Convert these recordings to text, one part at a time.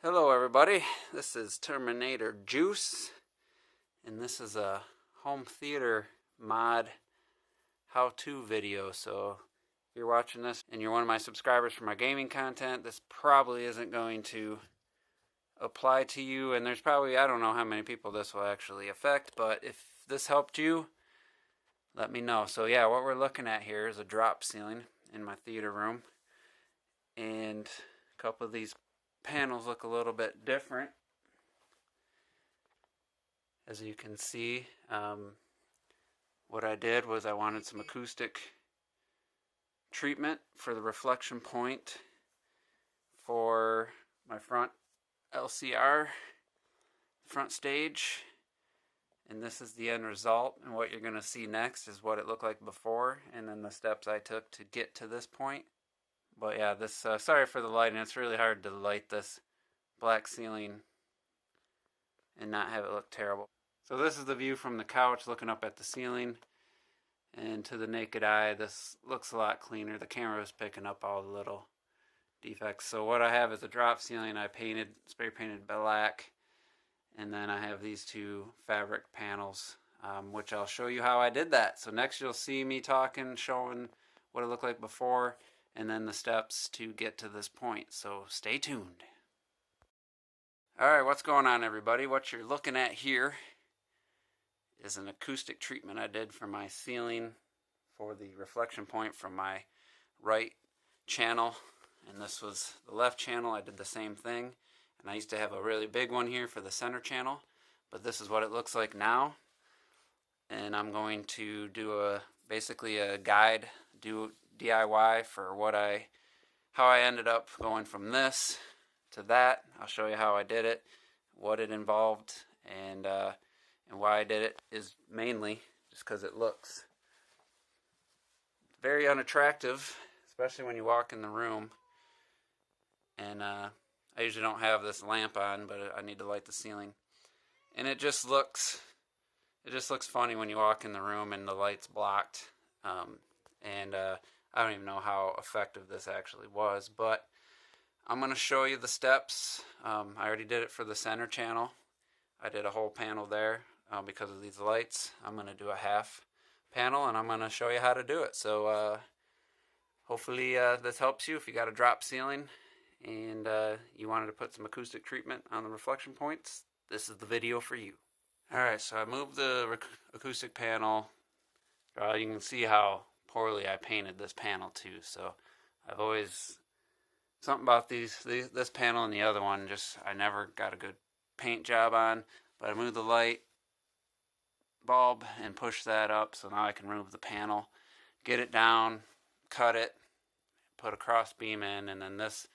Hello everybody, this is Terminator Juice, and this is a home theater mod how-to video. So if you're watching this and you're one of my subscribers for my gaming content, this probably isn't going to apply to you, and there's probably, I don't know how many people this will actually affect, but if this helped you, let me know. So yeah, what we're looking at here is a drop ceiling in my theater room, and a couple of these panels look a little bit different. As you can see, what I did was I wanted some acoustic treatment for the reflection point for my front LCR, front stage, and this is the end result. And what you're going to see next is what it looked like before, and then the steps I took to get to this point. But yeah, this sorry for the lighting. It's really hard to light this black ceiling and not have it look terrible. So this is the view from the couch looking up at the ceiling, and to the naked eye this looks a lot cleaner. The camera is picking up all the little defects. So what I have is a drop ceiling I spray painted black, and then I have these two fabric panels, which I'll show you how I did that. So next you'll see me talking, showing what it looked like before, and then the steps to get to this point. So stay tuned. Alright, what's going on everybody? What you're looking at here is an acoustic treatment I did for my ceiling for the reflection point from my right channel, and this was the left channel. I did the same thing, and I used to have a really big one here for the center channel, but this is what it looks like now. And I'm going to do basically a guide, DIY for how I ended up going from this to that. I'll show you how I did it, what it involved, and why I did it is mainly just because it looks very unattractive, especially when you walk in the room. And I usually don't have this lamp on, but I need to light the ceiling, and it just looks funny when you walk in the room and the light's blocked. I don't even know how effective this actually was, but I'm going to show you the steps. I already did it for the center channel. I did a whole panel there because of these lights. I'm going to do a half panel, and I'm going to show you how to do it. So hopefully this helps you if you got a drop ceiling and you wanted to put some acoustic treatment on the reflection points. This is the video for you. Alright, so I moved the acoustic panel. You can see how poorly I painted this panel too. So I've always, something about this panel and the other one, just I never got a good paint job on. But I moved the light bulb and pushed that up, so now I can remove the panel, get it down, cut it, put a cross beam in, and then this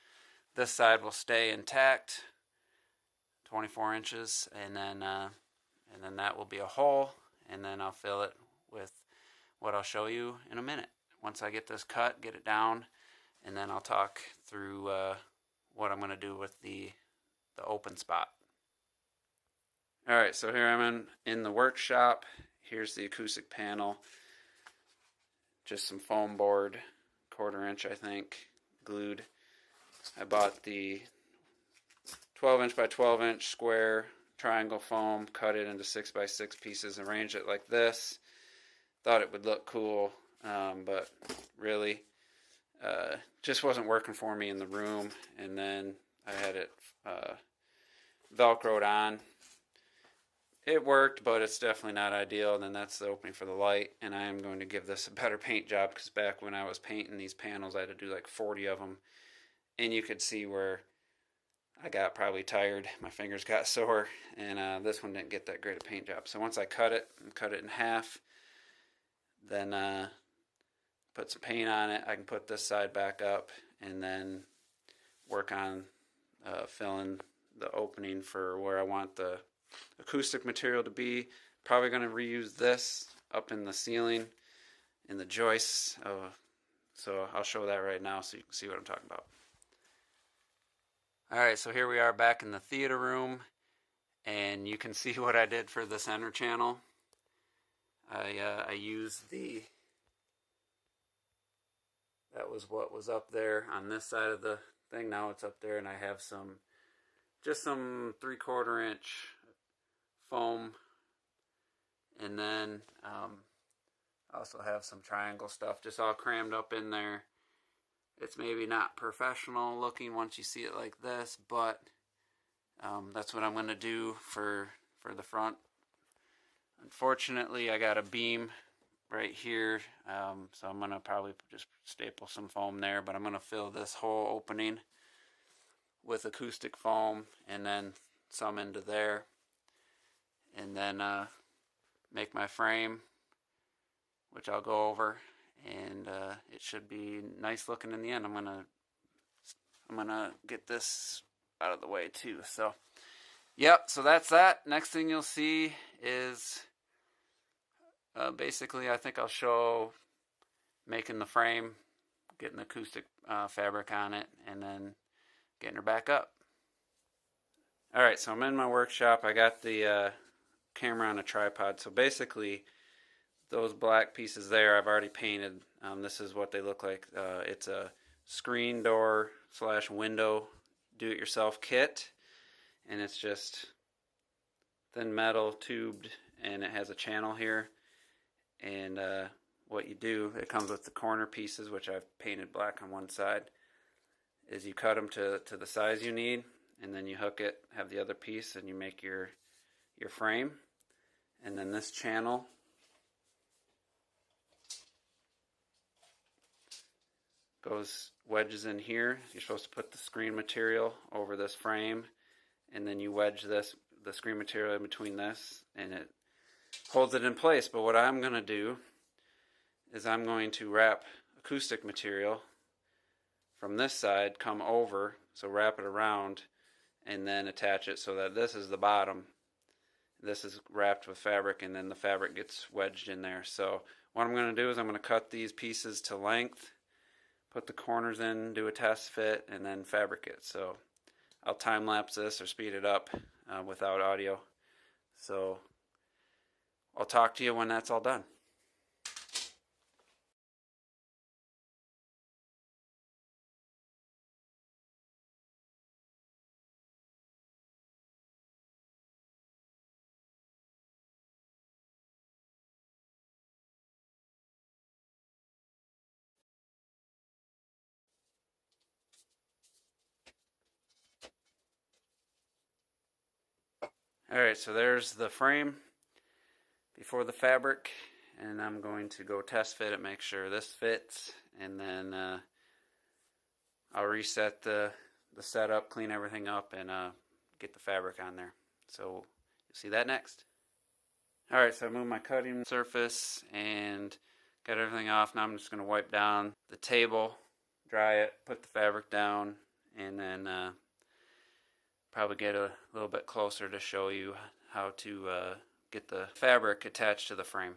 side will stay intact, 24 inches, and then that will be a hole, and then I'll fill it with what I'll show you in a minute. Once I get this cut, get it down, and then I'll talk through what I'm going to do with the open spot. Alright, so here I'm in the workshop. Here's the acoustic panel. Just some foam board, 1/4 inch I think, glued. I bought the 12-inch by 12-inch square triangle foam, cut it into 6x6 pieces, arranged it like this. Thought it would look cool, but really just wasn't working for me in the room. And then I had it velcroed on. It worked, but it's definitely not ideal. And then that's the opening for the light, and I am going to give this a better paint job, because back when I was painting these panels I had to do like 40 of them, and you could see where I got probably tired, my fingers got sore, and this one didn't get that great a paint job. So once I cut it in half, then put some paint on it, I can put this side back up and then work on filling the opening for where I want the acoustic material to be. Probably going to reuse this up in the ceiling, in the joists. So I'll show that right now so you can see what I'm talking about. Alright, so here we are back in the theater room, and you can see what I did for the center channel. I used that was what was up there on this side of the thing. Now it's up there, and I have some just some 3/4 inch foam, and then I also have some triangle stuff just all crammed up in there. It's maybe not professional looking once you see it like this, but that's what I'm going to do for the front. Unfortunately, I got a beam right here, so I'm going to probably just staple some foam there, but I'm going to fill this whole opening with acoustic foam and then some into there, and then make my frame, which I'll go over, and it should be nice looking in the end. I'm gonna get this out of the way too. So yep, so that's that. Next thing you'll see is basically, I think I'll show making the frame, getting acoustic fabric on it, and then getting her back up. Alright, so I'm in my workshop. I got the camera on a tripod. So basically, those black pieces there I've already painted. This is what they look like. It's a screen door / window do-it-yourself kit, and it's just thin metal tubed, and it has a channel here. And what you do, it comes with the corner pieces, which I've painted black on one side, is you cut them to the size you need, and then you hook it, have the other piece, and you make your frame. And then this channel wedges in here. You're supposed to put the screen material over this frame, and then you wedge the screen material in between this, and it holds it in place. But what I'm going to do is I'm going to wrap acoustic material from this side, come over, so wrap it around, and then attach it so that this is the bottom. This is wrapped with fabric, and then the fabric gets wedged in there. So what I'm going to do is I'm going to cut these pieces to length, put the corners in, do a test fit, and then fabric it. So I'll time lapse this or speed it up without audio. So I'll talk to you when that's all done. Alright, so there's the frame before the fabric, and I'm going to go test fit it, make sure this fits, and then I'll reset the setup, clean everything up, and get the fabric on there. So you'll see that next. Alright, so I moved my cutting surface and got everything off. Now I'm just going to wipe down the table, dry it, put the fabric down, and then probably get a little bit closer to show you how to get the fabric attached to the frame.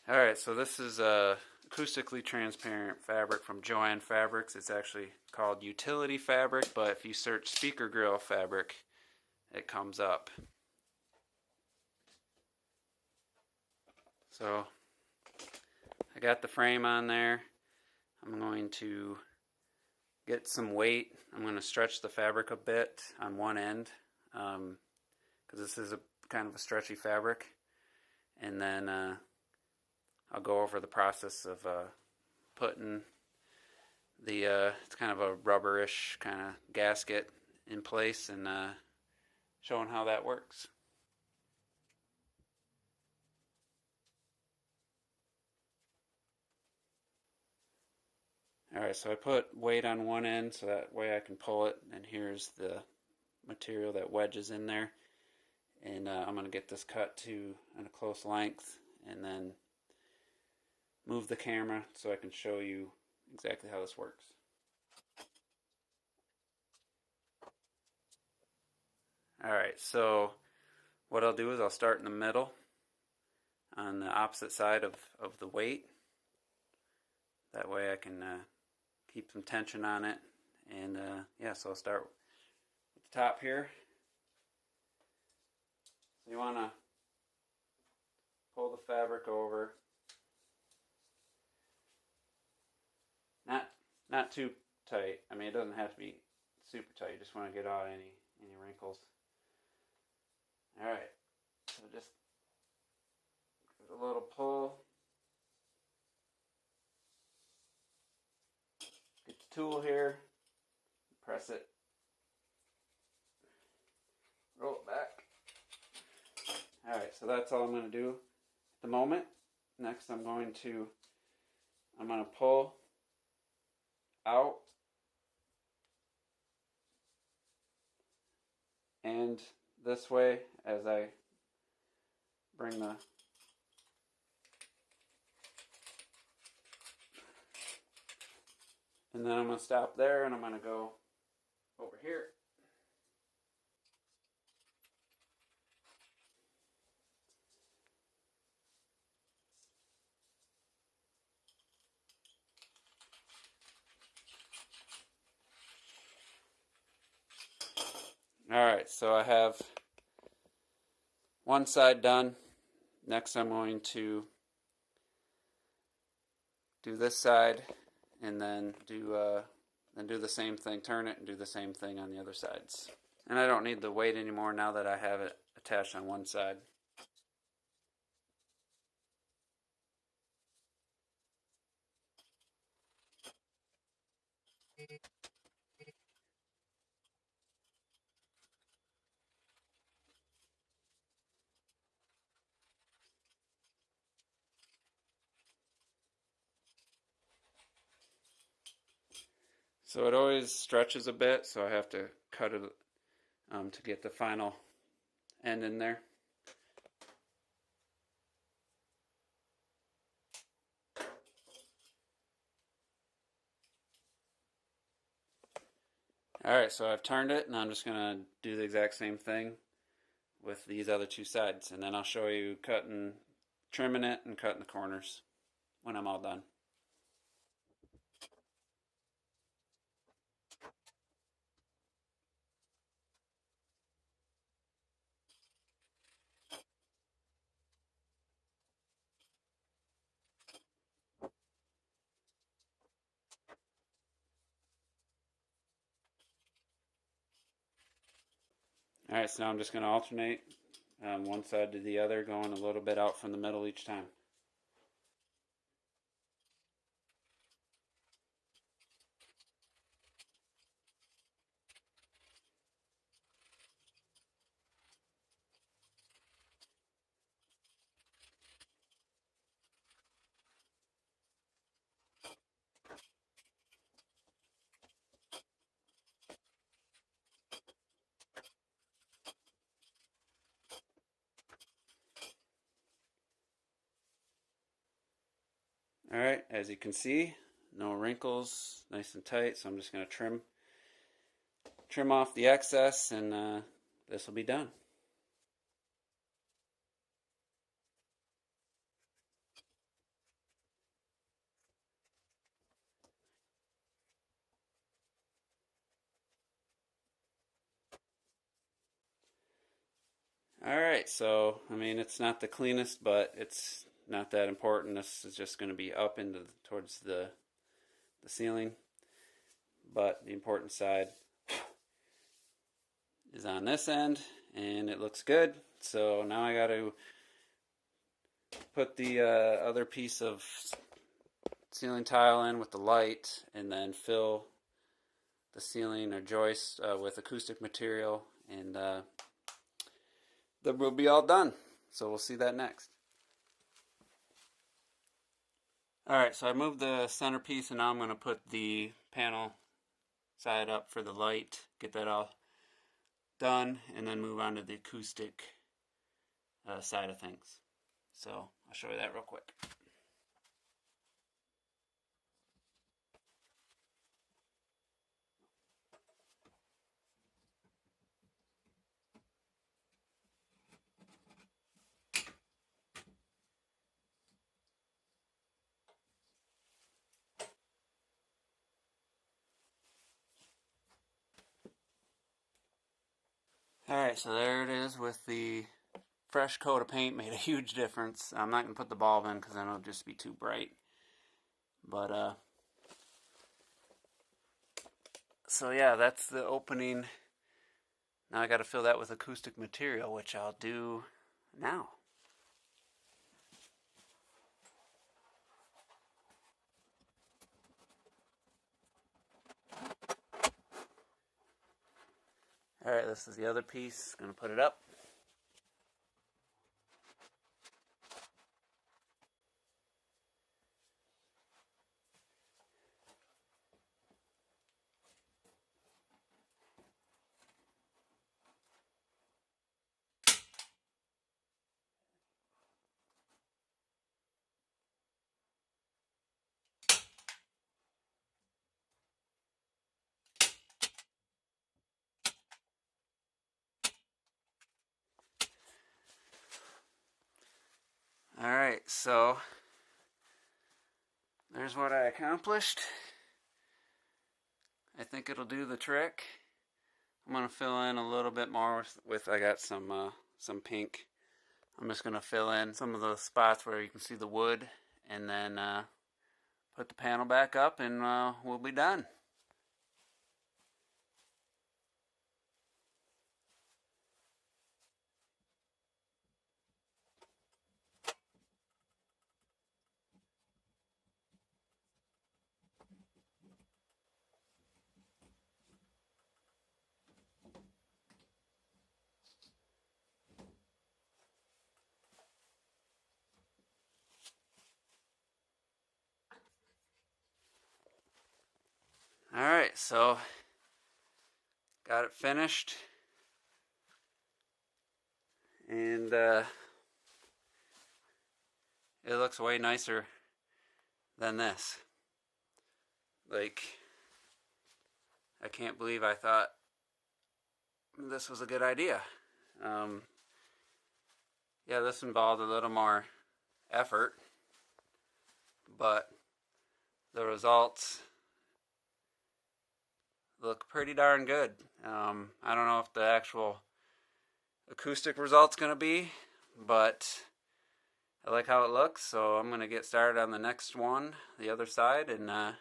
Alright, so this is acoustically transparent fabric from Joann Fabrics. It's actually called utility fabric, but if you search speaker grill fabric, it comes up. So I got the frame on there. I'm going to get some weight. I'm going to stretch the fabric a bit on one end because this is a kind of a stretchy fabric, and then I'll go over the process of putting the it's kind of a rubberish kind of gasket in place, and showing how that works. Alright, so I put weight on one end so that way I can pull it, and here's the material that wedges in there, and I'm going to get this cut to a close length, and then move the camera so I can show you exactly how this works. Alright, so what I'll do is I'll start in the middle on the opposite side of the weight. That way I can keep some tension on it. And yeah, so I'll start with the top here. So you want to pull the fabric over not too tight. I mean, it doesn't have to be super tight. You just want to get out any wrinkles. All right, so just give it a little pull. Get the tool here, press it, roll it back. All right, so that's all I'm going to do at the moment. Next, I'm going to pull out and this way as I bring the and then I'm going to stop there and I'm going to go over here. Alright, so I have one side done. Next I'm going to do this side and then do the same thing, turn it and do the same thing on the other sides. And I don't need the weight anymore now that I have it attached on one side. So it always stretches a bit, so I have to cut it to get the final end in there. Alright, so I've turned it and I'm just going to do the exact same thing with these other two sides, and then I'll show you trimming it and cutting the corners when I'm all done. Alright, so now I'm just going to alternate one side to the other, going a little bit out from the middle each time. Alright, as you can see, no wrinkles, nice and tight, so I'm just going to trim off the excess and this will be done. Alright, so I mean it's not the cleanest, but it's not that important. This is just going to be up towards the ceiling, but the important side is on this end and it looks good. So now I got to put the other piece of ceiling tile in with the light and then fill the ceiling or joist with acoustic material, and then we'll be all done. So we'll see that next. Alright, so I moved the centerpiece and now I'm going to put the panel side up for the light, get that all done, and then move on to the acoustic side of things. So I'll show you that real quick. Alright, so there it is with the fresh coat of paint. Made a huge difference. I'm not going to put the bulb in because then it'll just be too bright. But So yeah, that's the opening. Now I got to fill that with acoustic material, which I'll do now. Alright, this is the other piece. Gonna put it up. Alright, so there's what I accomplished. I think it'll do the trick. I'm gonna fill in a little bit more with I got some pink. I'm just gonna fill in some of the spots where you can see the wood, and then put the panel back up, and we'll be done. Alright, so got it finished, and it looks way nicer than this. Like, I can't believe I thought this was a good idea. Yeah, this involved a little more effort, but the results look pretty darn good. I don't know if the actual acoustic result's going to be, but I like how it looks, so I'm going to get started on the next one, the other side, and I'll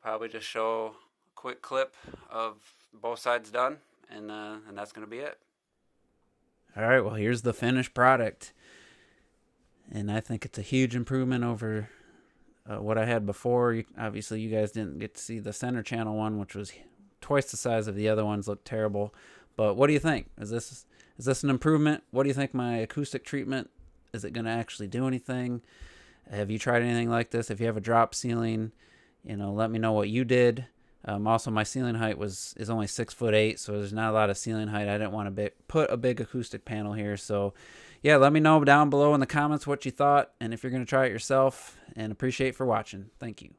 probably just show a quick clip of both sides done, and that's going to be it. Alright, well, here's the finished product, and I think it's a huge improvement over what I had before. Obviously, you guys didn't get to see the center channel one, which was twice the size of the other ones. Looked terrible. But what do you think? Is this an improvement? What do you think my acoustic treatment? Is it going to actually do anything? Have you tried anything like this? If you have a drop ceiling, let me know what you did. Also, my ceiling height is only 6'8", so there's not a lot of ceiling height. I didn't want to put a big acoustic panel here, so yeah, let me know down below in the comments what you thought, and if you're going to try it yourself, and appreciate for watching. Thank you.